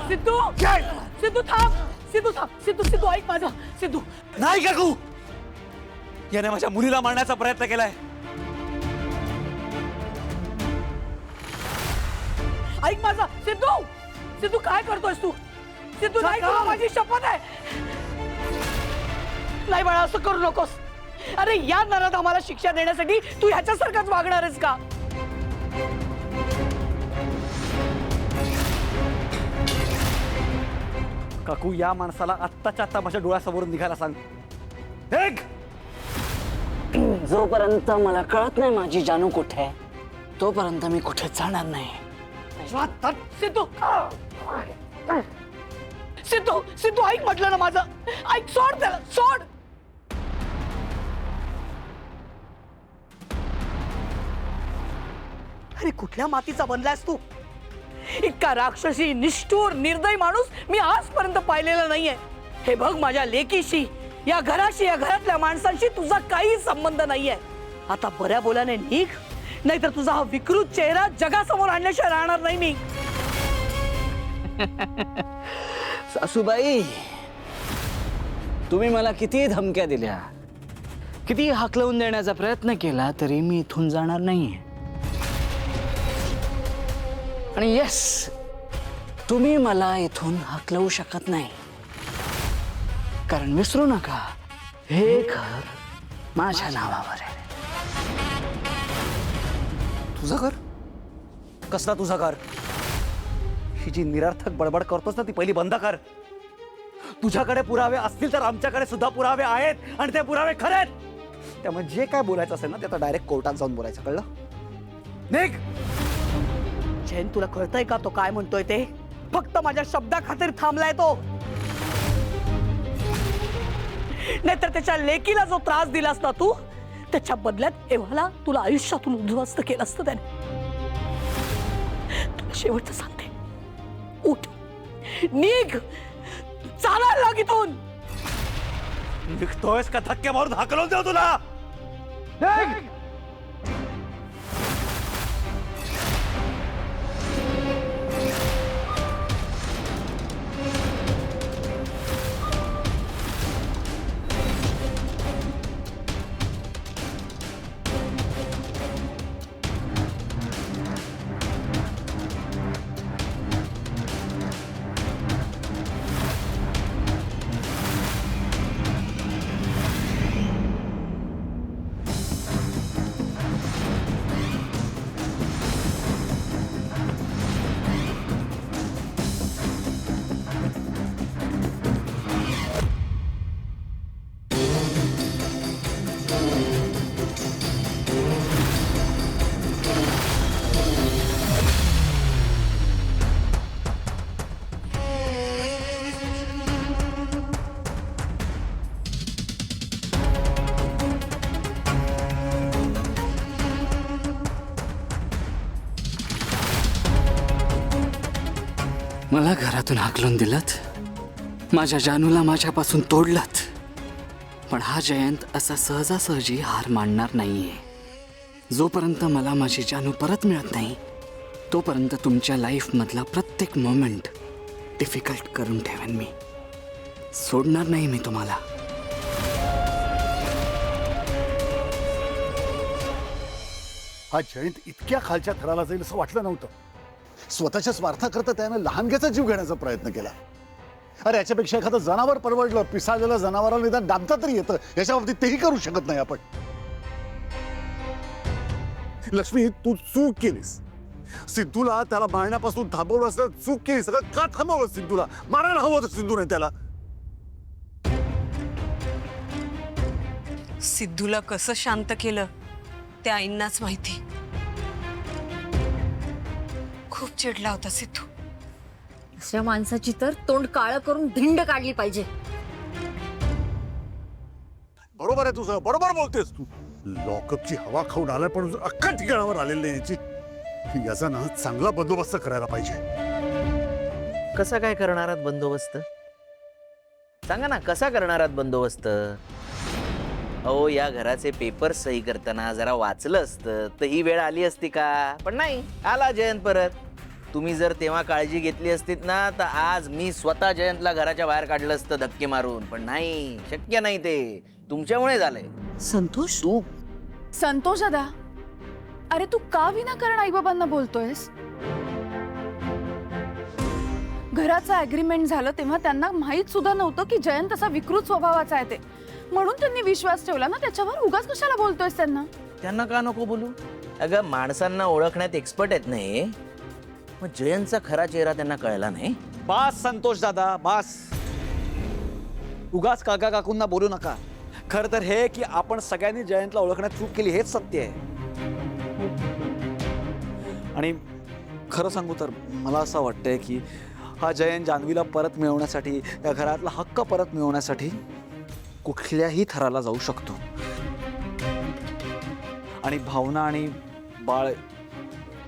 सिद्धू सिद्धू थांब सिद्धू थांब सिद्धू सिद्धू ऐक माझं सिद्धू नाही काकू, याने माझ्या मुलीला मारण्याचा प्रयत्न केलाय. ऐक माझं सिद्धू सिद्धू काय करतोयस तू सिद्धू नाही तुला माझी शपथ आहे नाही बाळा असं करू नकोस. अरे या नरात आम्हाला शिक्षा देण्यासाठी तू ह्याच्यासारखाच वागणार आहेस का? काकू या माणसाला आत्ताच्या आत्ता माझ्या डोळ्यासमोरून निघायला सांग. एक जोपर्यंत मला कळत नाही माझी जानू कुठे आहे तोपर्यंत मी कुठे जाणार नाही. सिद्धू सिद्धू सिद्धू ऐक म्हटलं ना माझं ऐक सोड त्याला सोड. अरे कुठल्या मातीचा बनलायस तू? इतका राक्षसी निष्ठुर निर्दयी माणूस मी आजपर्यंत पाहिलेला नाहीये. हे बघ माझ्या लेकीशी या घराशी या घरातल्या माणसांशी तुझा काही संबंध नाहीये. आता बऱ्या बोलाने निघ नाहीतर तुझा हा विकृत चेहरा जगासमोर आणल्याशिवाय राहणार नाही मी. सासूबाई तुम्ही मला किती धमक्या दिल्या किती हाकलवून देण्याचा प्रयत्न केला तरी मी इथून जाणार नाही. आणि येस तुम्ही मला इथून हाकलवू शकत नाही कारण विसरू नका हे घर माझ्या नावावर आहे. तुझं घर? कसला तुझं घर? ही जी निरर्थक बडबड करतोस ना ती पहिली बंद कर. तुझ्याकडे पुरावे असतील तर आमच्याकडे सुद्धा पुरावे आहेत आणि ते पुरावे खरे आहेत. त्यामुळे जे काय बोलायचं असेल ना ते आता डायरेक्ट कोर्टात जाऊन बोलायचं, कळलं? निघ. जैन तुला कळतंय का तो काय म्हणतोय ते? फक्त माझ्या शब्दा खातीर थांबलाय तो. नाहीतर त्याच्या लेकीला जो त्रास दिलास ना तू त्याच्या बदल्यात एव्हाला तुला आयुष्यातून उद्ध्वस्त केलं असतं त्याने. तुला शेवटचं सांगते उठ निघ चालायला लाग इथून. निघतोयस का धक्के मारून हाकलून देऊ तुला? निघ. मला घरातून हाकलून दिलत माझ्या जानूला माझ्यापासून तोडलत पण हा जयंत असा सहजासहजी हार मानणार नाहीये. जोपर्यंत मला माझी जानू परत मिळत नाही तोपर्यंत तुमच्या लाईफमधला प्रत्येक मोमेंट डिफिकल्ट करून ठेवेन मी. सोडणार नाही मी तुम्हाला. हा जयंत इतक्या खालच्या थराला जाईल असं वाटलं नव्हतं. स्वतःच्या स्वार्थाकरता त्यानं लहानग्याचा जीव घेण्याचा प्रयत्न केला. अरे याच्यापेक्षा एखादं जनावर परवडलं. पिसाळलेलं जनावराला निदान दाबता तरी येतं. याच्या बाबतीत तेही करू शकत नाही आपण. लक्ष्मी तू चूक केलीस. सिद्धूला त्याला मारण्यापासून थांबवलं असं चूक केली. सगळं का थांबवलं सिद्धूला? मारायला हवं होतं सिद्धूने त्याला. सिद्धूला कसं शांत केलं ते आईंनाच माहिती. खूप चिडला होता सिद्धू. दुसऱ्या माणसाची तर तोंड काळं करून भिंड काढली पाहिजे. बरोबर आहे तुझं. बरोबर बोलतेस तू. लॉकअपची हवा खाऊन आलाय पण अख्खा ठिकाणावर आलेली नाही याची. याचा ना चांगला बंदोबस्त करायला पाहिजे. कसा काय करणार आहात बंदोबस्त? सांगा ना कसा करणार आहात बंदोबस्त? अहो या घराचे पेपर सही करताना जरा वाचलं असतं तर ही वेळ आली असती का? पण नाही. आला जयंत परत. तुम्ही जर तेव्हा काळजी घेतली असतीत ना तर आज मी स्वतः जयंतला घराच्या बाहेर काढलं असतं धक्के मारून. पण नाही, शक्य नाही, ते तुमच्यामुळे झालंय. संतोष, तू संतोष दादा, अरे तू का विनाकारण आईबाबांना बोलतोयस? घराचं अग्रीमेंट झालं तेव्हा त्यांना माहित सुद्धा नव्हतं की जयंत असा विकृत स्वभावाचा आहे ते. म्हणून त्यांनी विश्वास ठेवला ना त्याच्यावर. उगाच कशाला बोलतोयस त्यांना? त्यांना का नको बोलू? अगं, माणसांना ओळखण्यात एक्सपर्ट आहेत नाही. मग जयंतचा खरा चेहरा त्यांना कळला नाही. बास संतोष दादा, बास. उगाच काका काकूंना बोलू नका. खरं तर हे की आपण सगळ्यांनी जयंतला ओळखण्यात चूक केली हेच सत्य आहे. आणि खरं सांगू तर मला असं वाटतंय की हा जयंत जान्हवीला परत मिळवण्यासाठी, या घरातला हक्क परत मिळवण्यासाठी कुठल्याही थराला जाऊ शकतो. आणि भावना आणि बाळ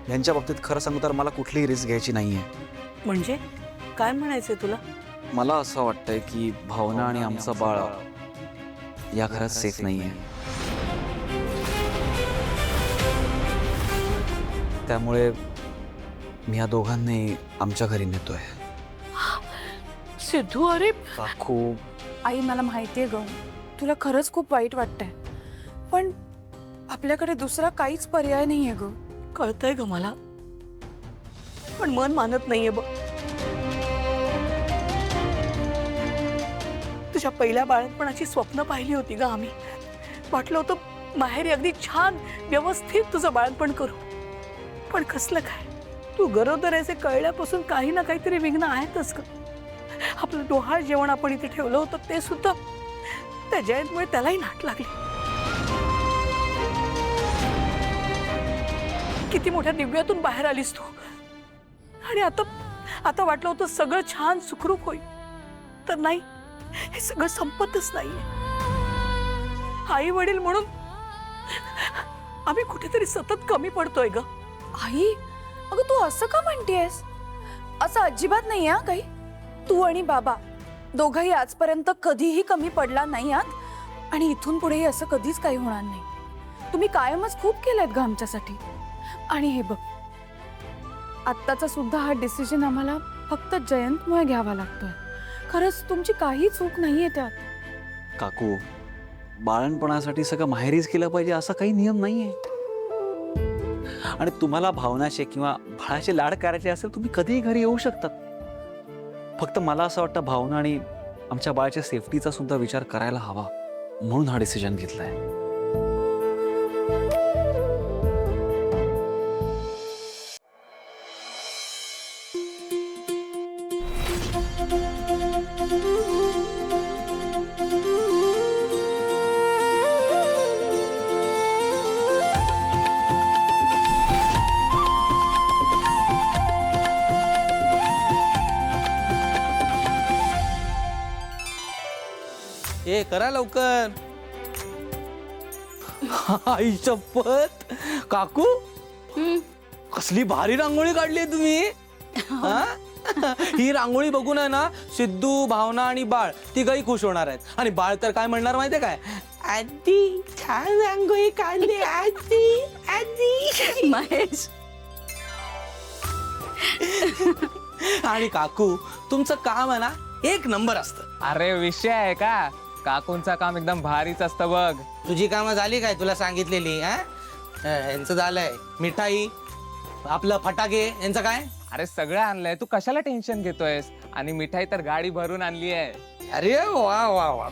यांच्या बाबतीत खरं सांगू तर मला कुठलीही रिस्क घ्यायची नाहीये. म्हणजे काय म्हणायचंय तुला? मला असं वाटतंय की भावना आणि आमचं बाळ या घरात सेफ नाहीये. त्यामुळे मी या दोघांनी आमच्या घरी नेतोय. सिद्धू, अरे काकू, आई मला माहितीये ग, तुला खरंच खूप वाईट वाटतंय, पण आपल्याकडे दुसरा काहीच पर्याय नाहीये ग. कळतंय ग मला, पण मन मानत नाहीये बघ. तुझ्या पहिल्या बाळपणाची स्वप्न पाहिली होती ग आम्ही. वाटलं होतं माहेरी अगदी छान व्यवस्थित तुझं बाळपण करू. पण कसलं काय, तू गरोदर आहेस कळल्यापासून काही ना काहीतरी विघ्न आहेतच ग. आपलं डोहाळ जेवण आपण इथे ठेवलं होतं ते सुद्धा त्या जयंतमुळे त्यालाही नाट लागली. किती मोठ्या दिव्यातून बाहेर आलीस तू. आणि आता वाटलं होतं सगळं छान सुखरूप होईल, तर नाही, हे सगळं संपतच नाहीये. आई वडील म्हणून आम्ही कुठेतरी सतत कमी पडतोय ग. आई, अगं तू असं का म्हणतेस? असं अजिबात नाही हा काही. तू आणि बाबा दोघंही आजपर्यंत कधीही कमी पडला नाही आहात आणि इथून पुढेही असं कधीच काही होणार नाही. तुम्ही कायमच खूप केलंय ग आमच्यासाठी. आणि हे बघ, आत्ताचा सुद्धा हा डिसिजन आम्हाला फक्त जयंतमुळे घ्यावा लागतोय. खरंच तुमची काही चूक नाहीये त्यात. काकू, बाळणपणासाठी सगळं माहेरीच केलं पाहिजे असा काही नियम नाहीये. आणि तुम्हाला भावनाचे किंवा बाळाचे लाड करायचे असेल तुम्ही कधीही घरी येऊ शकतात. फक्त मला असं वाटतं भावना आणि आमच्या बाळाच्या सेफ्टीचा सुद्धा विचार करायला हवा, म्हणून हा डिसिजन घेतलाय. ए करा लवकर. आई शपथ, काकू कसली भारी रांगोळी काढली तुम्ही. हा? ही रांगोळी बघून आहे ना सिद्धू, भावना आणि बाळ तिघही खुश होणार आहेत. आणि बाळ तर काय म्हणणार माहितीये काय? आजी छान रांगोळी काढली आजी, आजी. महेश, आणि काकू तुमचं काम आहे ना एक नंबर असतं. अरे विषय आहे का? काकूंचं काम एकदम भारीच असतं बघ. तुझी कामं झाली काय तुला सांगितलेली? यांचं झालंय मिठाई, आपलं फटाके, यांचं काय? अरे सगळं आणलंय, तू कशाला टेन्शन घेतोयस? आणि मिठाई तर गाडी भरून आणली आहे. अरे वा वा वा.